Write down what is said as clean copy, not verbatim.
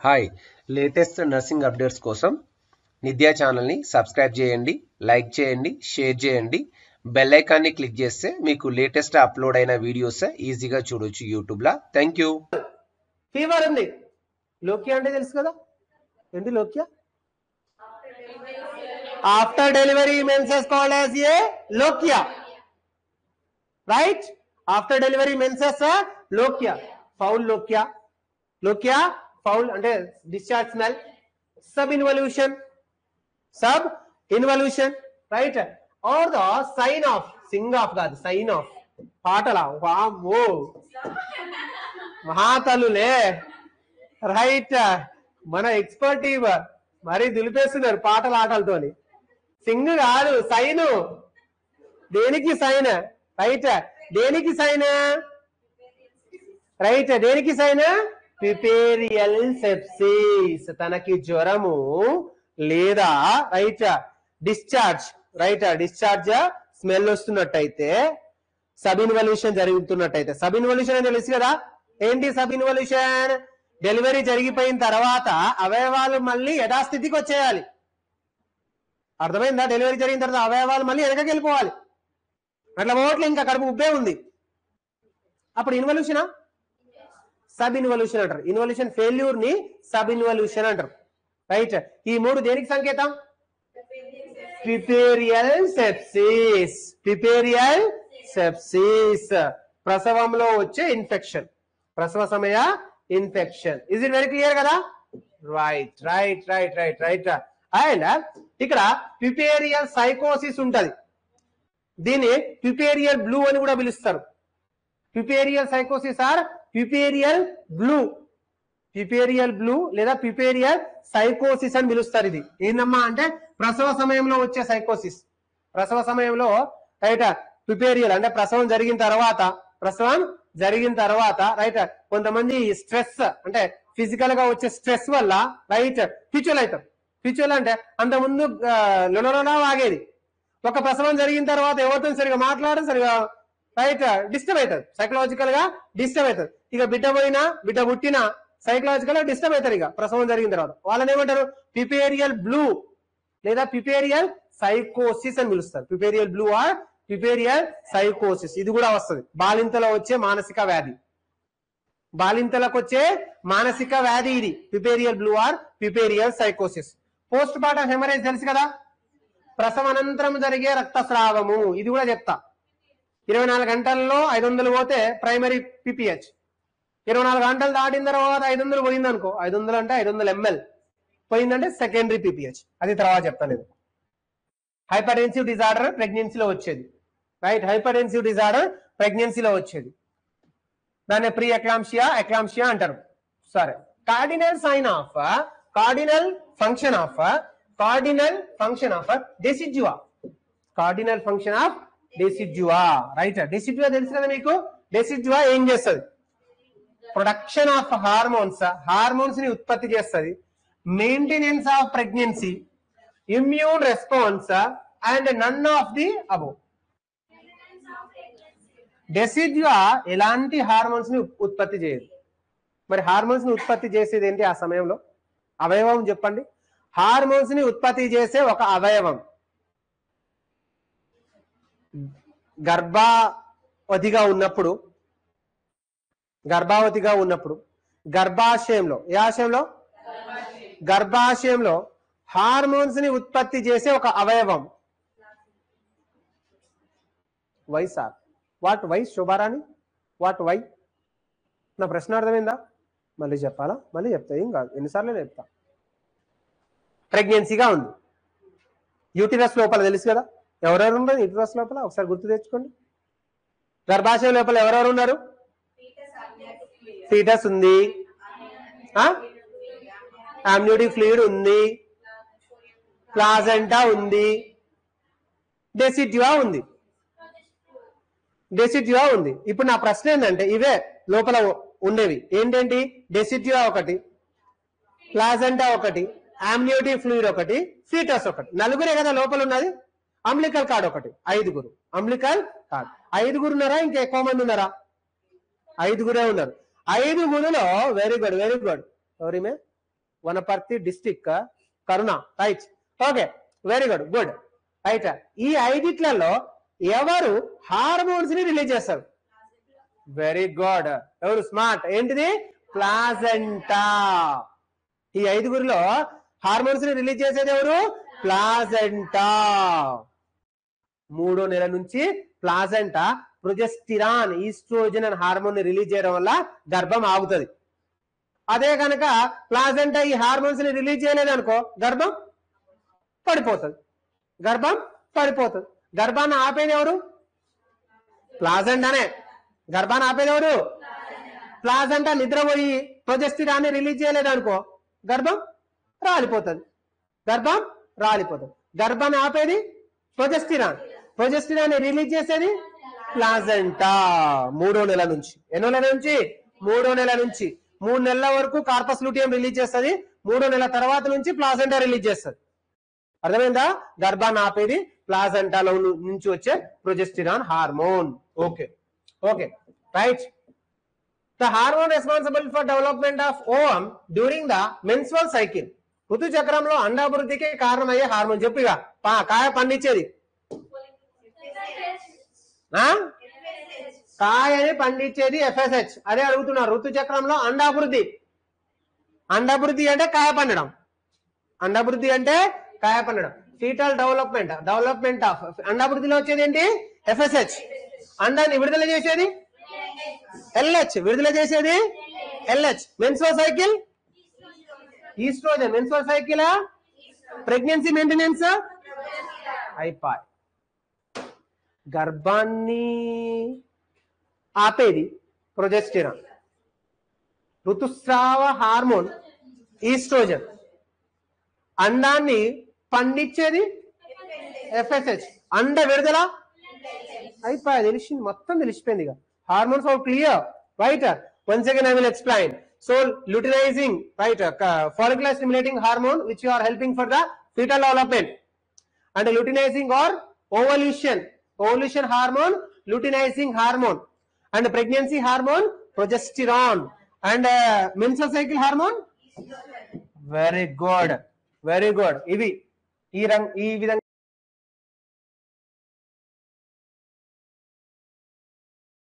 Hi latest nursing updates కోసం నిద్యా ఛానల్ని subscribe చేయండి, లైక్ చేయండి, షేర్ చేయండి. బెల్ ఐకాన్ని క్లిక్ చేస్తే మీకు లేటెస్ట్ అప్లోడ్ అయిన వీడియోస్ ఈజీగా చూడొచ్చు యూట్యూబ్లో. Thank you. ఫీవర్ ఉంది, లోకియా అంటే తెలుసు కదా, ఏంటి lochia? After delivery menses called as a lochia, right? After delivery menses lochia, foul lochia. Lochia foul అంటే discharge smell, sub involution, right? Are the sign of, sing of కాదు, sign of. పాటలా వామ్మో మహాతలులే, రైట్? మన expert team మరి దులిపేస్తున్నారు పాటల ఆటలతోని. సింగ్ కాదు, సైన్. దేనికి సైన్? రైట్, దేనికి సైన్? రైట్, దేనికి సైన్? Puerperal sepsis. తనకి జ్వరము లేదా right discharge, right discharge smell వస్తున్నట్టయితే, సబ్ ఇన్వల్యూషన్ జరుగుతున్నట్టయితే. సబ్ ఇన్వల్యూషన్ అని తెలుసు కదా, ఏంటి సబ్ ఇన్వల్యూషన్? డెలివరీ జరిగిపోయిన తర్వాత అవయవాలు మళ్ళీ యథాస్థితికి వచ్చేయాలి. అర్థమైందా? డెలివరీ జరిగిన తర్వాత అవయవాలు మళ్ళీ వెనకకి వెళ్ళిపోవాలి. అట్లా పోవట్లే, ఇంకా కడుపు ఉబ్బే ఉంది, అప్పుడు ఇన్వల్యూషనా? సబ్ ఇన్వల్యూషన్ అంటారు. ఇన్వల్యూషన్ ఫెయిల్యూర్ ని సబ్ ఇన్వల్యూషన్ అంటారు, రైట్? ఈ మూడు దేనికి సంకేతం? పిపేరియల్ సెప్సిస్. పిపేరియల్ సెప్సిస్ ప్రసవంలో వచ్చే ఇన్ఫెక్షన్, ప్రసవ సమయ infection. Is it very clear కదా? Right right right right right. And ఇక్కడ పిపేరియల్ సైకోసిస్ ఉంటది, దీన్ని పిపేరియల్ బ్లూ అని కూడా పిలుస్తారు. పిపేరియల్ సైకోసిస్ ఆర్ పిపేరియల్ బ్లూ, పిపేరియల్ బ్లూ లేదా పిపేరియల్ సైకోసిస్ అని పిలుస్తారు. ఇది ఏందమ్మా అంటే ప్రసవ సమయంలో వచ్చే సైకోసిస్. ప్రసవ సమయంలో రైట్ పిపేరియల్ అంటే ప్రసవం జరిగిన తర్వాత రైట్ కొంతమంది స్ట్రెస్ అంటే ఫిజికల్ గా వచ్చే స్ట్రెస్ వల్ల రైట్ పిచ్చులు అవుతారు. పిచ్చులు అంటే అంత ముందు లొలొలా వాగేది, ఒక ప్రసవం జరిగిన తర్వాత ఎవరితో సరిగా మాట్లాడడం, సరిగా రైట్ డిస్టర్బ్ అవుతుంది, సైకలాజికల్ గా డిస్టర్బ్ అవుతుంది. ఇక బిడ్డ పుట్టినా సైకలాజికల్ గా డిస్టర్బ్ అవుతారు ఇక ప్రసవం జరిగిన తర్వాత. వాళ్ళని ఏమంటారు? పిపేరియల్ బ్లూ లేదా పిపేరియల్ సైకోసిస్ అని పిలుస్తారు. పిపేరియల్ బ్లూ ఆర్ పిపేరియల్ సైకోసిస్. ఇది కూడా వస్తుంది, బాలింతలో వచ్చే మానసిక వ్యాధి. బాలింతలకు వచ్చే మానసిక వ్యాధి ఇది పిపేరియల్ బ్లూ ఆర్ పిపేరియల్ సైకోసిస్. పోస్ట్ పార్టం హెమరేజ్ తెలుసు కదా, ప్రసవానంతరం జరిగే రక్తస్రావము. ఇది కూడా చెప్తా. 24 గంటల్లో 500 పోతే ప్రైమరీ పిపిహెచ్, 24 గంటలు దాటిన తర్వాత 500 పోయింది అనుకో, 500 అంటే 500 ml పోయిందంటే సెకండరీ పిపిహెచ్. అది తర్వాత చెప్తాను. నేను హైపర్టెన్సివ్ డిజార్డర్ ప్రెగ్నెన్సీలో వచ్చేది, రైట్? హైపర్టెన్సివ్ డిజార్డర్ ప్రెగ్నెన్సీలో వచ్చేది, దాన్ని ప్రీ ఎక్లాంషియా అంటారు. సరే, cardinal sign of, cardinal function of decidua. Cardinal function of decidua, right? Decidua తెలుసు కదా మీకు. డెసిడ్యువా ఏం చేస్తుంది? ప్రొడక్షన్ ఆఫ్ హార్మోన్స్ ని ఉత్పత్తి చేస్తుంది, maintenance of pregnancy, immune response and none of the above. Decidua ఎలాంటి హార్మోన్స్ ని ఉత్పత్తి చేయదు. మరి హార్మోన్స్ ని ఉత్పత్తి చేసేది ఏంటి ఆ సమయంలో? అవయవం చెప్పండి. హార్మోన్స్ ని ఉత్పత్తి చేసే ఒక అవయవం గర్భావతిగా ఉన్నప్పుడు గర్భాశయంలో, ఏ ఆశయంలో? గర్భాశయంలో హార్మోన్స్ ని ఉత్పత్తి చేసే ఒక అవయవం. Why sir? What why Shobharani? What why? నా ప్రశ్న అర్థమైందా? మళ్ళీ చెప్పాలా? మళ్ళీ చెప్తా, ఏం కాదు, ఎన్నిసార్లు చెప్తా. ప్రెగ్నెన్సీగా ఉంది, యూటిరస్ లోపల తెలుసు కదా, ఎవరెవరు ఉన్నారు యూటిరస్ లోపల? ఒకసారి గుర్తు తెచ్చుకోండి. గర్భాశయం లోపల ఎవరెవరు ఉన్నారు? ఫీటస్ ఉంది, అమ్నియోటిక్ ఫ్లూయిడ్ ఉంది, ప్లాజెంటా ఉంది, డెసిడ్యువా ఉంది. ఇప్పుడు నా ప్రశ్న ఏంటంటే ఇవే లోపల ఉండేవి ఏంటంటి? డెసిడ్యువా ఒకటి, ప్లాజెంటా ఒకటి, అమ్నియోటిక్ ఫ్లూయిడ్ ఒకటి, ఫీటస్ ఒకటి. నలుగురే కదా లోపల ఉన్నది. అంబ్లికల్ కార్డ్ ఒకటి, 5గురు. అంబ్లికల్ కార్డ్ 5గురు ఉన్నారా? ఇంకా ఎక్కువ మంది ఉన్నారా? 5గురే ఉన్నారు. 5గురులో వెరీ గుడ్ ఎవరిమే Wanaparthy district Karuna, right. Okay, very good, good, right. ఈ 5 ఎవరు హార్మోన్స్ ని రిలీజ్ చేస్తారు? వెరీ గుడ్, ఎవరు స్మార్ట్? ఏంటిది? ప్లాజెంటా. ఈ 5 హార్మోన్స్ ని రిలీజ్ చేసేది ఎవరు? ప్లాజెంటా. 3వ నెల నుంచి ప్లాజెంటా ప్రొజెస్టిరాన్, ఈస్ట్రోజన్ అనే హార్మోన్ ని రిలీజ్ చేయడం వల్ల గర్భం ఆగుతుంది. అదే కనుక ప్లాజెంటా ఈ హార్మోన్స్ ని రిలీజ్ చేయలేదు అనుకో, గర్భం పడిపోతుంది. గర్భం పడిపోతుంది. గర్భాన్ని ఆపేది ఎవరు? ప్లాజెంటానే. గర్భాన్ని ఆపేది ఎవరు? ప్లాజెంటా నిద్రపోయి ప్రొజెస్టిరాన్ ని రిలీజ్ చేయలేదు అనుకో, గర్భం రాలిపోతుంది. గర్భం రాలిపోతుంది. గర్భాన్ని ఆపేది ప్రొజెస్టిరాన్. ప్రొజెస్టిరాన్ ని రిలీజ్ చేసేది ప్లాజెంటా. 3వ నెల నుంచి. ఎన్నో నెల నుంచి? 3వ నెల నుంచి. 3 నెలల వరకు కార్పస్ లూటియం రిలీజ్ చేస్తుంది. 3వ నెల తర్వాత నుంచి ప్లాజెంటా రిలీజ్ చేస్తుంది. అర్థమైందా? గర్భాన్ని ఆపేది ప్లాజెంటాలో నుంచి వచ్చే progesterone hormone. Okay, okay, right. The hormone responsible for development of ovum during the menstrual cycle. ఋతు చక్రంలో అండాభివృద్ధికి కారణమయ్యే హార్మోన్. చెప్పిగా, కాయ పండించేది కాయని పండించేది FSH. అదే అడుగుతున్నారు. ఋతు చక్రంలో అండాభివృద్ధి. అండాభివృద్ధి అంటే కాయ పండడం. అండాభివృద్ధి అంటే కాయ పండడం. ఫీటల్ డెవలప్మెంట్, డెవలప్మెంట్ ఆఫ్ అండాభివృద్ధిలో వచ్చేది ఏంటి? FSH. అండాన్ని విడుదల చేసేది LH. విడుదల చేసేది LH. Menstrual cycle estrogen. Menstrual cycle pregnancy maintenance అయిపోయి. గర్భాన్ని ఆపేది ప్రొజెస్టెరాన్. ఋతుస్రావ హార్మోన్ ఈస్ట్రోజన్. అండాన్ని పండించేది FSH. అండ విడుదల అయిపోయి. తెలిసింది, మొత్తం తెలిసిపోయింది. ఇక hormones are clear, right. Once again I will explain. So luteinizing, right, follicular stimulating hormone which you are helping for the fetal development, and luteinizing or ovulation hormone, luteinizing hormone, and pregnancy hormone progesterone, and menstrual cycle hormone. Very good, very good. ఇవి ఈ విధంగా